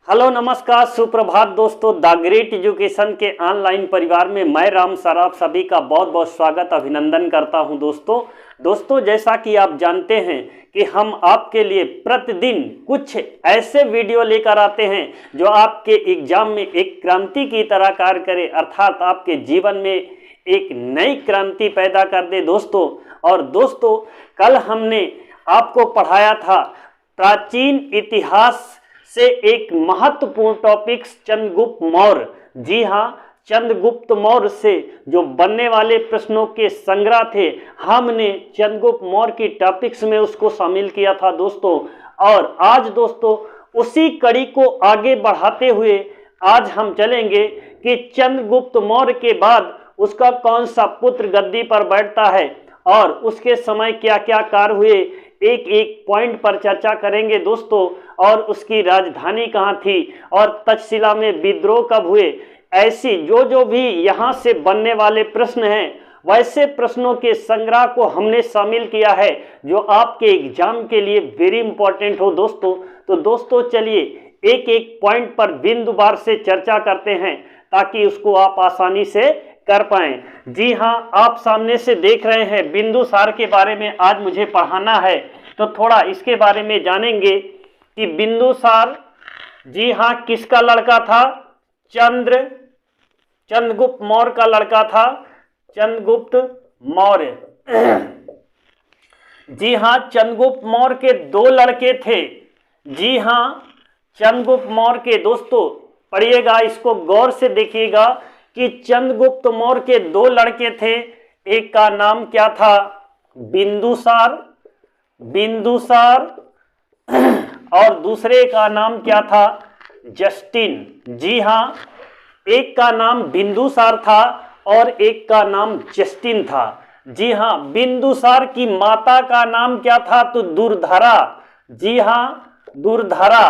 Hello नमस्कार सुप्रभात दोस्तों, द ग्रेट एजुकेशन के ऑनलाइन परिवार में मैं राम सर आप सभी का बहुत बहुत स्वागत अभिनंदन करता हूं। दोस्तों जैसा कि आप जानते हैं कि हम आपके लिए प्रतिदिन कुछ ऐसे वीडियो लेकर आते हैं जो आपके एग्जाम में एक क्रांति की तरह कार्य करे, अर्थात आपके जीवन में एक नई क्रांति पैदा कर दे दोस्तों। और दोस्तों कल हमने आपको पढ़ाया था प्राचीन इतिहास से एक महत्वपूर्ण टॉपिक चंद्रगुप्त मौर्य। जी हाँ, चंद्रगुप्त मौर्य से जो बनने वाले प्रश्नों के संग्रह थे, हमने चंद्रगुप्त मौर्य की टॉपिक्स में उसको शामिल किया था दोस्तों। और आज दोस्तों उसी कड़ी को आगे बढ़ाते हुए आज हम चलेंगे कि चंद्रगुप्त मौर्य के बाद उसका कौन सा पुत्र गद्दी पर बैठता है और उसके समय क्या क्या कार्य हुए, एक एक पॉइंट पर चर्चा करेंगे दोस्तों। और उसकी राजधानी कहाँ थी और तक्षशिला में विद्रोह कब हुए, ऐसी जो भी यहाँ से बनने वाले प्रश्न हैं वैसे प्रश्नों के संग्रह को हमने शामिल किया है जो आपके एग्जाम के लिए वेरी इंपॉर्टेंट हो दोस्तों। तो दोस्तों चलिए एक एक पॉइंट पर बिंदुवार से चर्चा करते हैं ताकि उसको आप आसानी से कर पाएं। जी हाँ, आप सामने से देख रहे हैं बिंदुसार के बारे में आज मुझे पढ़ाना है, तो थोड़ा इसके बारे में जानेंगे कि बिंदुसार जी हाँ किसका लड़का था, चंद्रगुप्त मौर्य का लड़का था, चंद्रगुप्त मौर्य। जी हाँ, चंद्रगुप्त मौर्य के दो लड़के थे। जी हाँ, चंद्रगुप्त मौर्य के दोस्तों पढ़िएगा, इसको गौर से देखिएगा कि चंद्रगुप्त मौर्य के दो लड़के थे। एक का नाम क्या था, बिंदुसार और दूसरे का नाम क्या था, जस्टिन। जी हाँ, एक का नाम बिंदुसार था और एक का नाम जस्टिन था। जी हाँ, बिंदुसार की माता का नाम क्या था, तो दुर्धरा। जी हाँ, दुर्धरा।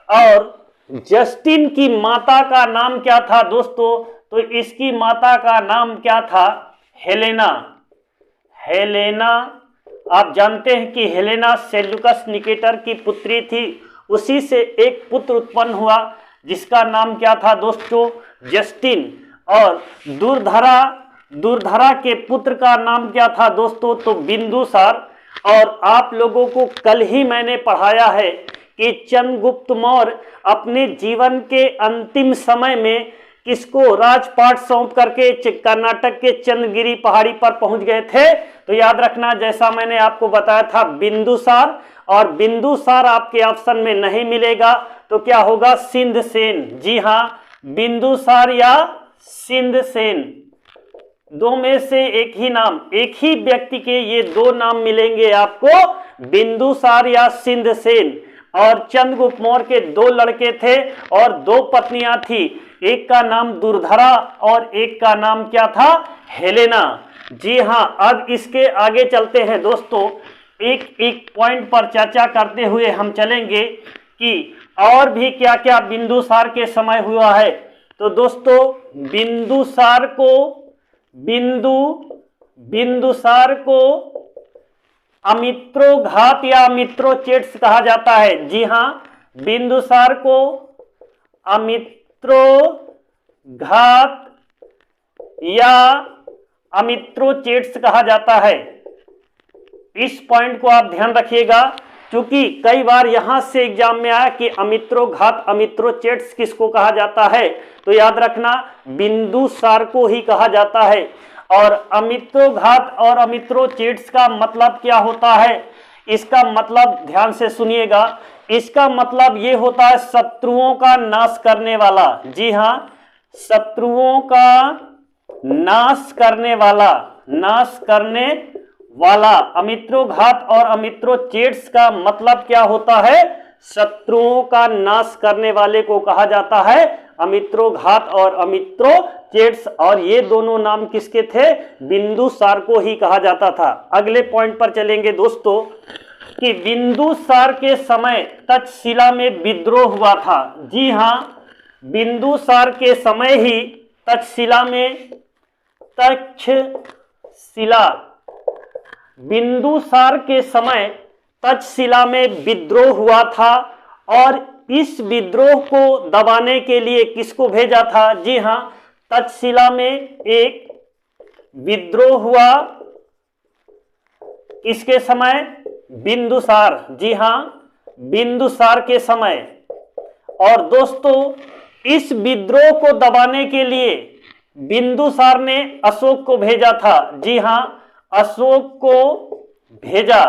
और जस्टिन की माता का नाम क्या था दोस्तों, तो इसकी माता का नाम क्या था, हेलेना। आप जानते हैं कि हेलेना सेल्यूकस निकेटर की पुत्री थी। उसी से एक पुत्र उत्पन्न हुआ जिसका नाम क्या था दोस्तों, जस्टिन। और दुर्धरा के पुत्र का नाम क्या था दोस्तों, तो बिंदुसार। और आप लोगों को कल ही मैंने पढ़ाया है कि चंद्रगुप्त मौर्य अपने जीवन के अंतिम समय में किसको राजपाट सौंप करके कर्नाटक के चंद्रगिरी पहाड़ी पर पहुंच गए थे। तो याद रखना, जैसा मैंने आपको बताया था बिंदुसार, और बिंदुसार आपके ऑप्शन में नहीं मिलेगा तो क्या होगा, सिंधसेन। जी हाँ, बिंदुसार या सिंधसेन, दो में से एक ही नाम, एक ही व्यक्ति के ये दो नाम मिलेंगे आपको, बिंदुसार या सिंधसेन। और चंद्रगुप्त मौर्य के दो लड़के थे और दो पत्नियां थी, एक का नाम दुर्धरा और एक का नाम क्या था, हेलेना। जी हाँ, अब इसके आगे चलते हैं दोस्तों, एक एक पॉइंट पर चर्चा करते हुए हम चलेंगे कि और भी क्या क्या बिंदुसार के समय हुआ है। तो दोस्तों बिंदुसार को अमित्रोघात या अमित्रोचेट्स कहा जाता है। जी हाँ, बिंदुसार को अमित्रोघात या अमित्रोचेट्स कहा जाता है। इस पॉइंट को आप ध्यान रखिएगा क्योंकि कई बार यहां से एग्जाम में आया कि अमित्रोघात अमित्रोचेट्स किसको कहा जाता है, तो याद रखना बिंदुसार को ही कहा जाता है। और अमित्रोघात और अमित्रोचेट्स का मतलब क्या होता है, इसका मतलब ध्यान से सुनिएगा, इसका मतलब ये होता है शत्रुओं का नाश करने वाला। जी हाँ, शत्रुओं का नाश करने वाला। अमित्रोघात और अमित्रोचेट्स का मतलब क्या होता है, शत्रुओं का नाश करने वाले को कहा जाता है अमित्रोघात और अमित्रोचेट्स। और ये दोनों नाम किसके थे, बिंदुसार को ही कहा जाता था। अगले पॉइंट पर चलेंगे दोस्तों कि बिंदुसार के समय तक्षशिला में विद्रोह हुआ था। जी हाँ, बिंदुसार के समय ही बिंदुसार के समय तक्षशिला में विद्रोह हुआ था और इस विद्रोह को दबाने के लिए किसको भेजा था? जी हाँ, तक्षशिला में एक विद्रोह हुआ। किसके समय? बिंदुसार। जी हाँ, बिंदुसार के समय। और दोस्तों, इस विद्रोह को दबाने के लिए बिंदुसार ने अशोक को भेजा था। जी हाँ, अशोक को भेजा।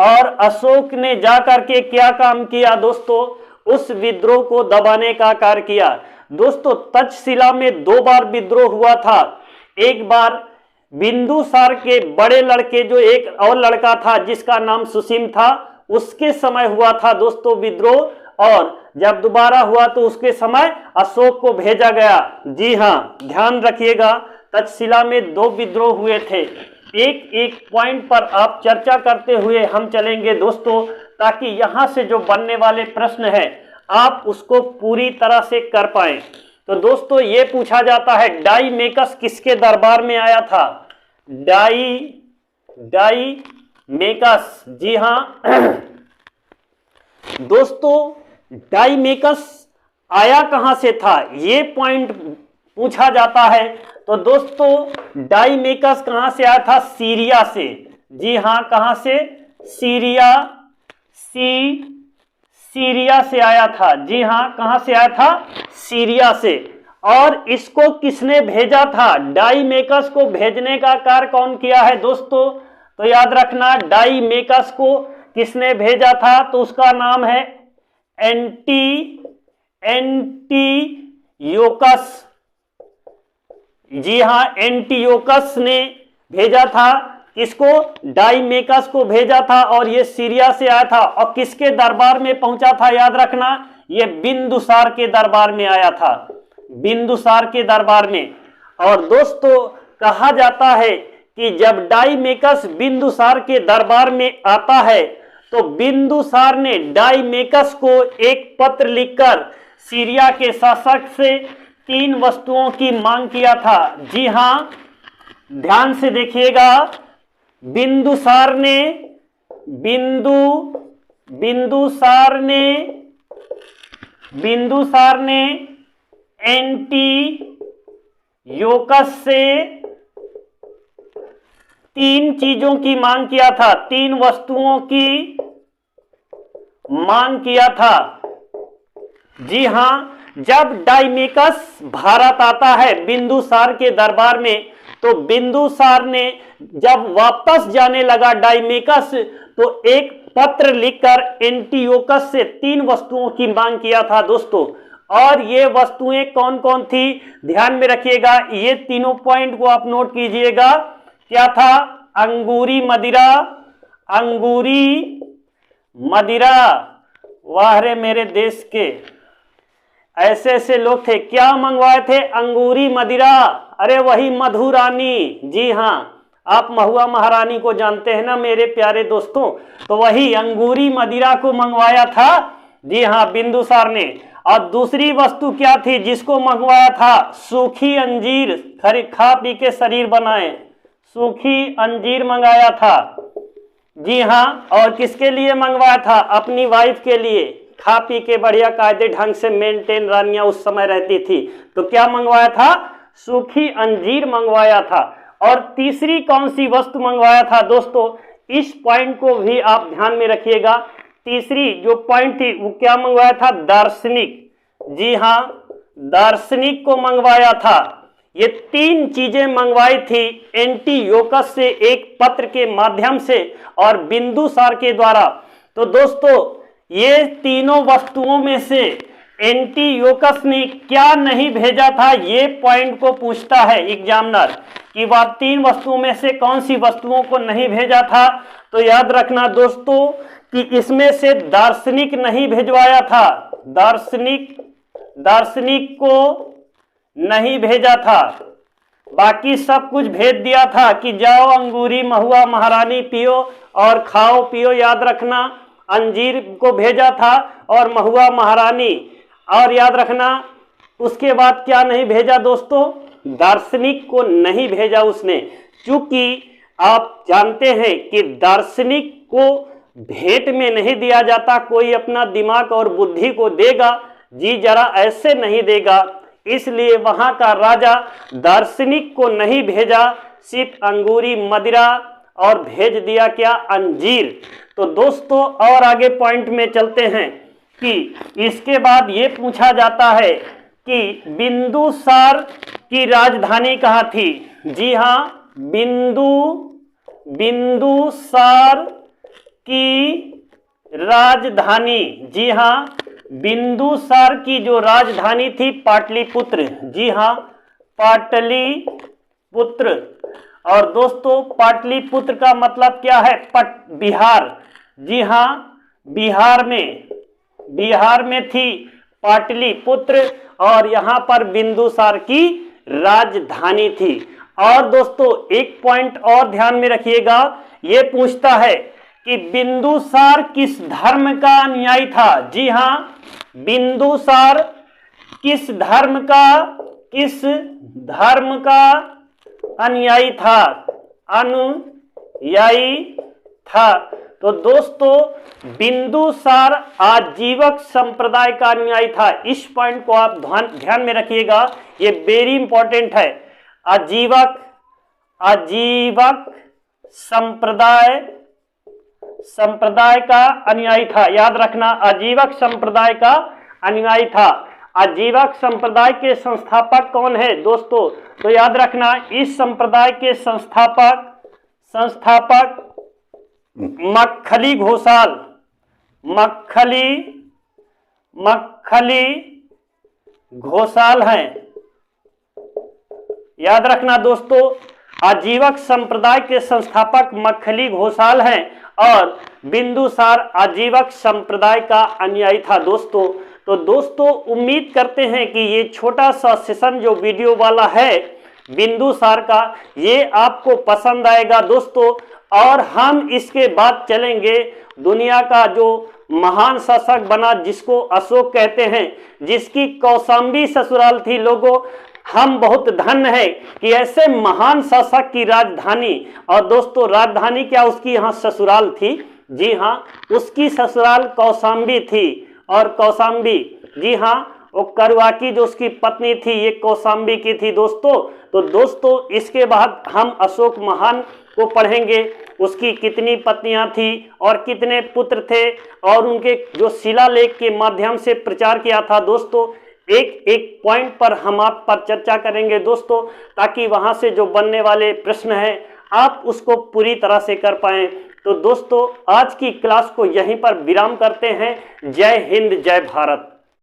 और अशोक ने जाकर के क्या काम किया दोस्तों? उस विद्रोह को दबाने का कार्य किया। दोस्तों, तक्षशिला में 2 बार विद्रोह हुआ था। एक बार बिंदुसार के बड़े लड़के, जो एक और लड़का था जिसका नाम सुसीम था, उसके समय हुआ था दोस्तों विद्रोह। और जब दोबारा हुआ तो उसके समय अशोक को भेजा गया। जी हाँ, ध्यान रखिएगा, तक्षशिला में 2 विद्रोह हुए थे। एक एक पॉइंट पर आप चर्चा करते हुए हम चलेंगे दोस्तों, ताकि यहां से जो बनने वाले प्रश्न है आप उसको पूरी तरह से कर पाएं। तो दोस्तों, ये पूछा जाता है डाईमेकस किसके दरबार में आया था? डाईमेकस। जी हाँ दोस्तों, डाईमेकस आया कहां से था, ये पॉइंट पूछा जाता है। तो दोस्तों, डाईमेकस कहां से आया था? सीरिया से। जी हाँ, कहां से? सीरिया से आया था। जी हाँ, कहां से आया था? सीरिया से। और इसको किसने भेजा था? डाईमेकस को भेजने का कार्य कौन किया है दोस्तों? तो याद रखना, डाईमेकस को किसने भेजा था? तो उसका नाम है एंटियोकस। जी हाँ, एंटियोकस ने भेजा था। किसको? डाईमेकस को भेजा था। और ये सीरिया से आया था। और किसके दरबार में पहुंचा था? याद रखना, ये बिंदुसार के दरबार में आया था। बिंदुसार के दरबार में। और दोस्तों, कहा जाता है कि जब डाईमेकस बिंदुसार के दरबार में आता है तो बिंदुसार ने डाईमेकस को एक पत्र लिखकर सीरिया के शासक से 3 वस्तुओं की मांग किया था। जी हाँ, ध्यान से देखिएगा, बिंदुसार ने एंटियोकस से 3 चीजों की मांग किया था, 3 वस्तुओं की मांग किया था। जी हाँ, जब डाईमेकस भारत आता है बिंदुसार के दरबार में, तो बिंदुसार ने जब वापस जाने लगा डाईमेकस, तो एक पत्र लिखकर एंटियोकस से 3 वस्तुओं की मांग किया था दोस्तों। और ये वस्तुएं कौन कौन थी, ध्यान में रखिएगा, ये तीनों पॉइंट को आप नोट कीजिएगा। क्या था? अंगूरी मदिरा। वाह रे मेरे देश के ऐसे ऐसे लोग थे, क्या मंगवाए थे? अंगूरी मदिरा। अरे वही मधुरानी। जी हाँ, आप महुआ महारानी को जानते हैं ना मेरे प्यारे दोस्तों, तो वही अंगूरी मदिरा को मंगवाया था। जी हाँ, बिंदुसार ने। और दूसरी वस्तु क्या थी जिसको मंगवाया था? सूखी अंजीर, खा पी के शरीर बनाए, सूखी अंजीर मंगाया था। जी हाँ, और किसके लिए मंगवाया था? अपनी वाइफ के लिए, खा पी के बढ़िया कायदे ढंग से मेंटेन रानियां उस समय रहती थी, तो क्या मंगवाया था? सूखी अंजीर मंगवाया था। और तीसरी कौन सी वस्तु मंगवाया था दोस्तों? इस पॉइंट को भी आप ध्यान में रखिएगा। तीसरी जो पॉइंट थी वो क्या मंगवाया था? दार्शनिक। जी हाँ, दार्शनिक को मंगवाया था। ये 3 चीजें मंगवाई थी एंटियोकस से एक पत्र के माध्यम से और बिंदुसार के द्वारा। तो दोस्तों, ये तीनों वस्तुओं में से एंटियोकस ने क्या नहीं भेजा था, ये पॉइंट को पूछता है एग्जामिनर कि वह 3 वस्तुओं में से कौन सी वस्तुओं को नहीं भेजा था। तो याद रखना दोस्तों कि इसमें से दार्शनिक नहीं भिजवाया था, दार्शनिक को नहीं भेजा था, बाकी सब कुछ भेज दिया था कि जाओ अंगूरी महुआ महारानी पियो और खाओ पियो। याद रखना, अंजीर को भेजा था और महुआ महारानी। और याद रखना उसके बाद क्या नहीं भेजा दोस्तों? दार्शनिक को नहीं भेजा उसने, क्योंकि आप जानते हैं कि दार्शनिक को भेंट में नहीं दिया जाता, कोई अपना दिमाग और बुद्धि को देगा, जी जरा ऐसे नहीं देगा। इसलिए वहां का राजा दार्शनिक को नहीं भेजा, सिर्फ अंगूरी मदिरा और भेज दिया क्या, अंजीर। तो दोस्तों और आगे पॉइंट में चलते हैं कि इसके बाद ये पूछा जाता है कि बिंदुसार की राजधानी कहाँ थी। जी हाँ, बिंदुसार की राजधानी, जी हाँ, बिंदुसार की जो राजधानी थी पाटलिपुत्र। जी हाँ, पाटलिपुत्र। और दोस्तों पाटलिपुत्र का मतलब क्या है, बिहार। जी हाँ, बिहार में थी पाटलिपुत्र और यहाँ पर बिंदुसार की राजधानी थी। और दोस्तों एक पॉइंट और ध्यान में रखिएगा, ये पूछता है कि बिंदुसार किस धर्म का अनुयायी था। जी हाँ, बिंदुसार किस धर्म का अनुयायी था। तो दोस्तों बिंदुसार आजीवक संप्रदाय का अनुयायी था। इस पॉइंट को आप ध्यान में रखिएगा, ये वेरी इंपॉर्टेंट है। आजीवक संप्रदाय का अनुयायी था, याद रखना, आजीवक संप्रदाय का अनुयायी था। आजीवक संप्रदाय के संस्थापक कौन है दोस्तों, तो याद रखना इस संप्रदाय के संस्थापक मक्खली घोषाल हैं। याद रखना दोस्तों, आजीवक संप्रदाय के संस्थापक मक्खली घोषाल हैं और बिंदुसार आजीवक संप्रदाय का अनुयायी था दोस्तों। तो दोस्तों उम्मीद करते हैं कि ये छोटा सा सेशन जो वीडियो वाला है बिंदुसार का, ये आपको पसंद आएगा दोस्तों। और हम इसके बाद चलेंगे दुनिया का जो महान शासक बना जिसको अशोक कहते हैं, जिसकी कौशाम्बी ससुराल थी। लोगों हम बहुत धन्य है कि ऐसे महान शासक की राजधानी, और दोस्तों राजधानी क्या, उसकी यहाँ ससुराल थी। जी हाँ, उसकी ससुराल कौशाम्बी थी। और कौशाम्बी, जी हाँ, वो करुआ की जो उसकी पत्नी थी ये कौशाम्बी की थी दोस्तों। तो दोस्तों इसके बाद हम अशोक महान को पढ़ेंगे, उसकी कितनी पत्नियां थी और कितने पुत्र थे और उनके जो शिलालेख के माध्यम से प्रचार किया था दोस्तों। एक एक पॉइंट पर हम आप पर चर्चा करेंगे दोस्तों, ताकि वहां से जो बनने वाले प्रश्न हैं आप उसको पूरी तरह से कर पाएं। तो दोस्तों आज की क्लास को यहीं पर विराम करते हैं। जय हिंद, जय भारत।